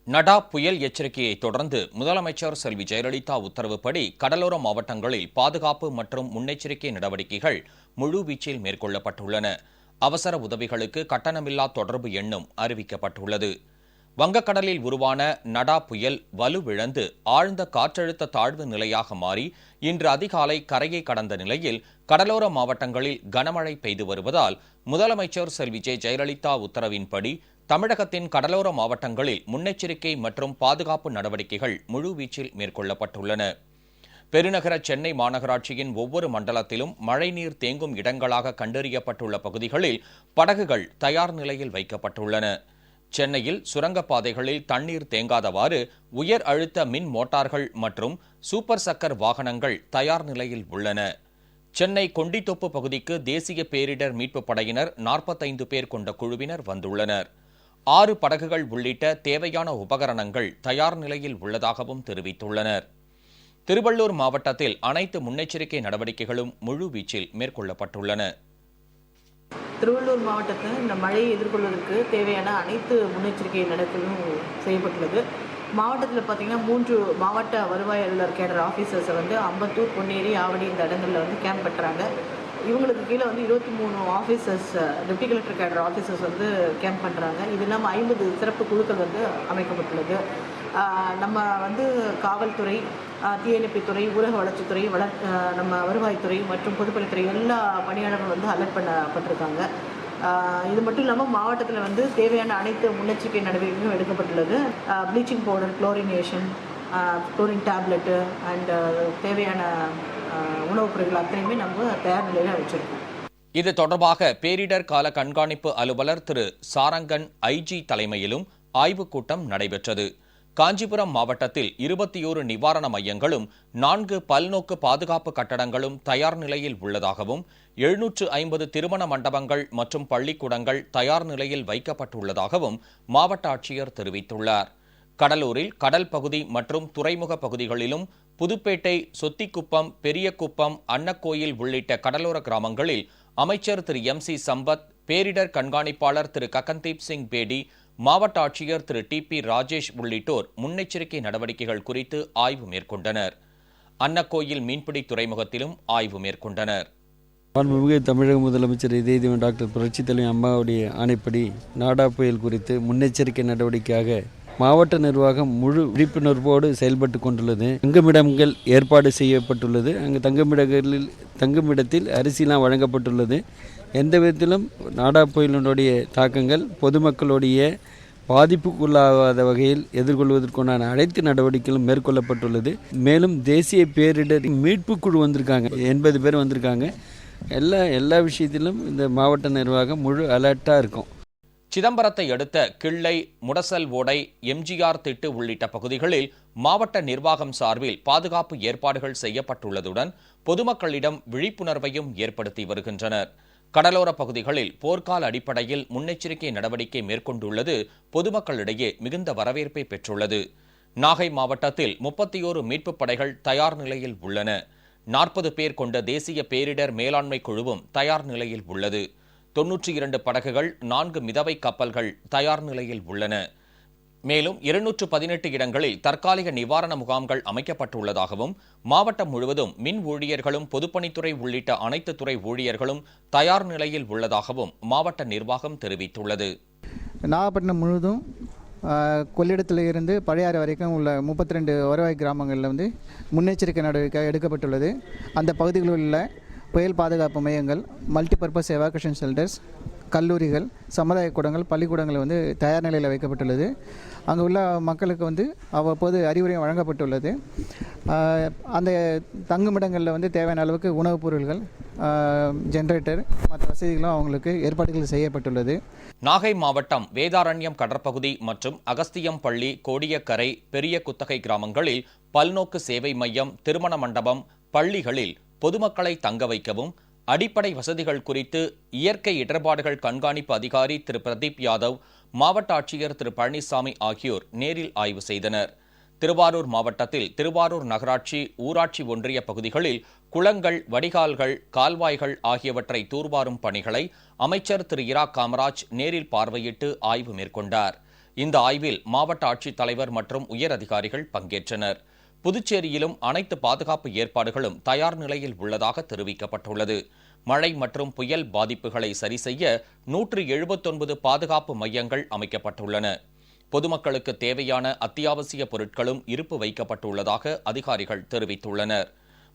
நடா புயல் எச்சரிக்கையை தொடர்ந்து முதலமைச்சர் செல்வி ஜெயலலிதா உத்தரவுப்படி கடலோர மாவட்டங்களில் பாதுகாப்பு மற்றும் முன்னெச்சரிக்கை நடவடிக்கைகள் முழுவீச்சில் மேற்கொள்ளப்பட்டுள்ளன. அவசர உதவிகளுக்கு கட்டணமில்லா தொடர்பு எண்ணும் அறிவிக்கப்பட்டுள்ளது. வங்கக்கடலில் உருவான நடா புயல் வலுவிழந்து ஆழ்ந்த காற்றழுத்த தாழ்வு நிலையாக மாறி இன்று அதிகாலை கரையை கடந்த நிலையில் கடலோர மாவட்டங்களில் கனமழை பெய்து வருவதால் முதலமைச்சர் செல்வி ஜெயலலிதா உத்தரவின்படி தமிழகத்தின் கடலோர மாவட்டங்களில் முன்னெச்சரிக்கை மற்றும் பாதுகாப்பு நடவடிக்கைகள் முழுவீச்சில் மேற்கொள்ளப்பட்டுள்ளன. பெருநகர சென்னை மாநகராட்சியின் ஒவ்வொரு மண்டலத்திலும் மழைநீர் தேங்கும் இடங்களாக கண்டறியப்பட்டுள்ள பகுதிகளில் படகுகள் தயார் நிலையில் வைக்கப்பட்டுள்ளன. சென்னையில் சுரங்கப்பாதைகளில் தண்ணீர் தேங்காதவாறு உயர் அழுத்த மின் மோட்டார்கள் மற்றும் சூப்பர் சக்கர் வாகனங்கள் தயார் நிலையில் உள்ளன. சென்னை கொண்டித்தோப்பு பகுதிக்கு தேசிய பேரிடர் மீட்புப் படையினர் 45 பேர் கொண்ட குழுவினர் வந்துள்ளனர். 6 படகுகள் உள்ளிட்ட தேவையான உபகரணங்கள் தயார் நிலையில் உள்ளதாகவும் தெரிவித்துள்ளனர். திருவள்ளூர் மாவட்டத்தில் அனைத்து முன்னெச்சரிக்கை நடவடிக்கைகளும் முழுவீச்சில் மேற்கொள்ளப்பட்டுள்ளன. திருவள்ளூர் மாவட்டத்தில் இந்த மழையை எதிர்கொள்வதற்கு தேவையான அனைத்து முன்னெச்சரிக்கை நடவடிக்கைகளும் செய்யப்பட்டுள்ளது. மாவட்டத்தில் பார்த்திங்கன்னா 3 மாவட்ட வருவாய் அலுவலர் கேடர் ஆஃபீஸர்ஸை அம்பத்தூர், பொன்னேரி, ஆவடி இந்த இடங்களில் கேம்ப் பெற்றாங்க. இவங்களுக்கு கீழே 23 ஆஃபீஸர்ஸ், டெப்டி கலெக்டர் கேடர் ஆஃபீஸர்ஸ் கேம்ப் பண்ணுறாங்க. இது இல்லாமல் 50 சிறப்பு குழுக்கள் அமைக்கப்பட்டுள்ளது. நம்ம காவல்துறை, தீயணைப்புத்துறை, ஊரக வளர்ச்சித்துறை, நம்ம வருவாய்த்துறை மற்றும் பொதுப்பணித்துறை எல்லா பணியாளர்களும் அலர்ட் பண்ணப்பட்டிருக்காங்க. இது மட்டும் இல்லாமல் மாவட்டத்தில் தேவையான அனைத்து முன்னெச்சரிக்கை நடவடிக்கைகளும் எடுக்கப்பட்டுள்ளது. Bleaching powder, chlorination, chlorine tablet and தேவையான உணவுப் பொருட்கள் அத்தனையுமே நம்ம தயார் நிலையில் வச்சிருக்கோம். இது தொடர்பாக பேரிடர் கால கண்காணிப்பு அலுவலர் திரு சாரங்கன் ஐஜி தலைமையிலும் ஆய்வுக் கூட்டம் நடைபெற்றது. காஞ்சிபுரம் மாவட்டத்தில் 21 நிவாரண மையங்களும் 4 பல்நோக்கு பாதுகாப்பு கட்டடங்களும் தயார் நிலையில் உள்ளதாகவும் 750 திருமண மண்டபங்கள் மற்றும் பள்ளிக்கூடங்கள் தயார் நிலையில் வைக்கப்பட்டுள்ளதாகவும் மாவட்ட ஆட்சியர் தெரிவித்துள்ளார். கடலூரில் கடல் பகுதி மற்றும் துறைமுக பகுதிகளிலும் புதுப்பேட்டை, சொத்திக்குப்பம், பெரியகுப்பம், அன்னக்கோயில் உள்ளிட்ட கடலோர கிராமங்களில் அமைச்சர் திரு MC சம்பத், பேரிடர் கண்காணிப்பாளர் திரு ககன்தீப் சிங் பேடி, மாவட்ட ஆட்சியர் திரு TP ராஜேஷ் உள்ளிட்டோர் முன்னெச்சரிக்கை நடவடிக்கைகள் குறித்து ஆய்வு மேற்கொண்டனர். அன்னக்கோயில் மீன்பிடி துறைமுகத்திலும் ஆய்வு மேற்கொண்டனர். மாண்புமிகு தமிழக முதலமைச்சர் இதய டாக்டர் புரட்சித் தலைவி அம்மாவுடைய ஆணைப்படி நாடா புயல் குறித்து முன்னெச்சரிக்கை நடவடிக்கையாக மாவட்ட நிர்வாகம் முழு விழிப்புணர்வோடு செயல்பட்டு கொண்டுள்ளது. தங்குமிடங்கள் ஏற்பாடு செய்யப்பட்டுள்ளது. அங்கு தங்குமிடத்தில் அரிசிலாம் வழங்கப்பட்டுள்ளது. எந்த விதத்திலும் நாடா புயலினுடைய தாக்கங்கள் பொதுமக்களுடைய பாதிப்புக்குள்ளாகாத வகையில் எதிர்கொள்வதற்கான அனைத்து நடவடிக்கைகளும் மேற்கொள்ளப்பட்டுள்ளது. மேலும் தேசிய பேரிடர் மீட்பு குழு வந்திருக்காங்க, 80 பேர் வந்திருக்காங்க. எல்லா விஷயத்திலும் இந்த மாவட்ட நிர்வாகம் முழு அலர்ட்டாக இருக்கும். சிதம்பரத்தை அடுத்த கிள்ளை, முடசல் ஓடை, MGR திட்டு உள்ளிட்ட பகுதிகளில் மாவட்ட நிர்வாகம் சார்பில் பாதுகாப்பு ஏற்பாடுகள் செய்யப்பட்டுள்ளதுடன் பொதுமக்களிடம் விழிப்புணர்வையும் ஏற்படுத்தி வருகின்றனர். கடலோர பகுதிகளில் போர்க்கால அடிப்படையில் முன்னெச்சரிக்கை நடவடிக்கை மேற்கொண்டுள்ளது பொதுமக்களிடையே மிகுந்த வரவேற்பை பெற்றுள்ளது. நாகை மாவட்டத்தில் 31 மீட்புப் படைகள் தயார் நிலையில் உள்ளன. 40 பேர் கொண்ட தேசிய பேரிடர் மேலாண்மை குழுவும் தயார் நிலையில் உள்ளது. 92 படகுகள், 4 மிதவை கப்பல்கள் தயார் நிலையில் உள்ளன. மேலும் 218 இடங்களில் தற்காலிக நிவாரண முகாம்கள் அமைக்கப்பட்டுள்ளதாகவும் மாவட்டம் முழுவதும் மின் ஊழியர்களும் பொதுப்பணித்துறை உள்ளிட்ட அனைத்து துறை ஊழியர்களும் தயார் நிலையில் உள்ளதாகவும் மாவட்ட நிர்வாகம் தெரிவித்துள்ளது. நாகப்பட்டினம் முழுவதும் கொள்ளிடத்தில் இருந்து பழையாறு வரைக்கும் உள்ள 32 வருவாய் கிராமங்களில் முன்னெச்சரிக்கை நடவடிக்கை எடுக்கப்பட்டுள்ளது. அந்த பகுதிகளில் உள்ள புயல் பாதுகாப்பு மையங்கள், மல்டிபர்பஸ் எவாக்குவேஷன் ஷெல்டர்ஸ், கல்லூரிகள், சமுதாய கூடங்கள், பள்ளிக்கூடங்கள் தயார் நிலையில் வைக்கப்பட்டுள்ளது. அங்கே உள்ள மக்களுக்கு அவ்வப்போது அறிவுரை வழங்கப்பட்டுள்ளது. அந்த தங்குமிடங்களில் தேவையான அளவுக்கு உணவுப் பொருட்கள், ஜெனரேட்டர் மற்ற வசதிகளும் அவங்களுக்கு ஏற்பாடுகள் செய்யப்பட்டுள்ளது. நாகை மாவட்டம் வேதாரண்யம் கடற்பகுதி மற்றும் அகஸ்தியம் பள்ளி, கோடியக்கரை, பெரிய குத்தகை கிராமங்களில் பல்நோக்கு சேவை மையம், திருமண மண்டபம், பள்ளிகளில் பொதுமக்களை தங்க வைக்கவும் அடிப்படை வசதிகள் குறித்து இயற்கை இடர்பாடுகள் கண்காணிப்பு அதிகாரி திரு பிரதீப் யாதவ், மாவட்ட ஆட்சியர் திரு பழனிசாமி ஆகியோர் நேரில் ஆய்வு செய்தனர். திருவாரூர் மாவட்டத்தில் திருவாரூர் நகராட்சி, ஊராட்சி ஒன்றிய பகுதிகளில் குளங்கள், வடிகால்கள், கால்வாய்கள் ஆகியவற்றை தூர்வாரும் பணிகளை அமைச்சர் திரு இரா காமராஜ் நேரில் பார்வையிட்டு ஆய்வு மேற்கொண்டார். இந்த ஆய்வில் மாவட்ட ஆட்சித்தலைவர் மற்றும் உயர் அதிகாரிகள் பங்கேற்றனர். புதுச்சேரியிலும் அனைத்து பாதுகாப்பு ஏற்பாடுகளும் தயார் நிலையில் உள்ளதாக தெரிவிக்கப்பட்டுள்ளது. மழை மற்றும் புயல் பாதிப்புகளை சரிசெய்ய 179 பாதுகாப்பு மையங்கள் அமைக்கப்பட்டுள்ளன. பொதுமக்களுக்கு தேவையான அத்தியாவசிய பொருட்களும் இருப்பு வைக்கப்பட்டுள்ளதாக அதிகாரிகள் தெரிவித்துள்ளனர்.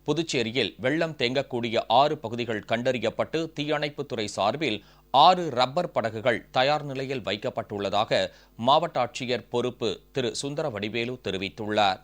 புதுச்சேரியில் வெள்ளம் தேங்கக்கூடிய 6 பகுதிகள் கண்டறியப்பட்டு தீயணைப்புத்துறை சார்பில் 6 ரப்பர் படகுகள் தயார் நிலையில் வைக்கப்பட்டுள்ளதாக மாவட்ட ஆட்சியர் பொறுப்பு திரு சுந்தர வடிவேலு தெரிவித்துள்ளார்.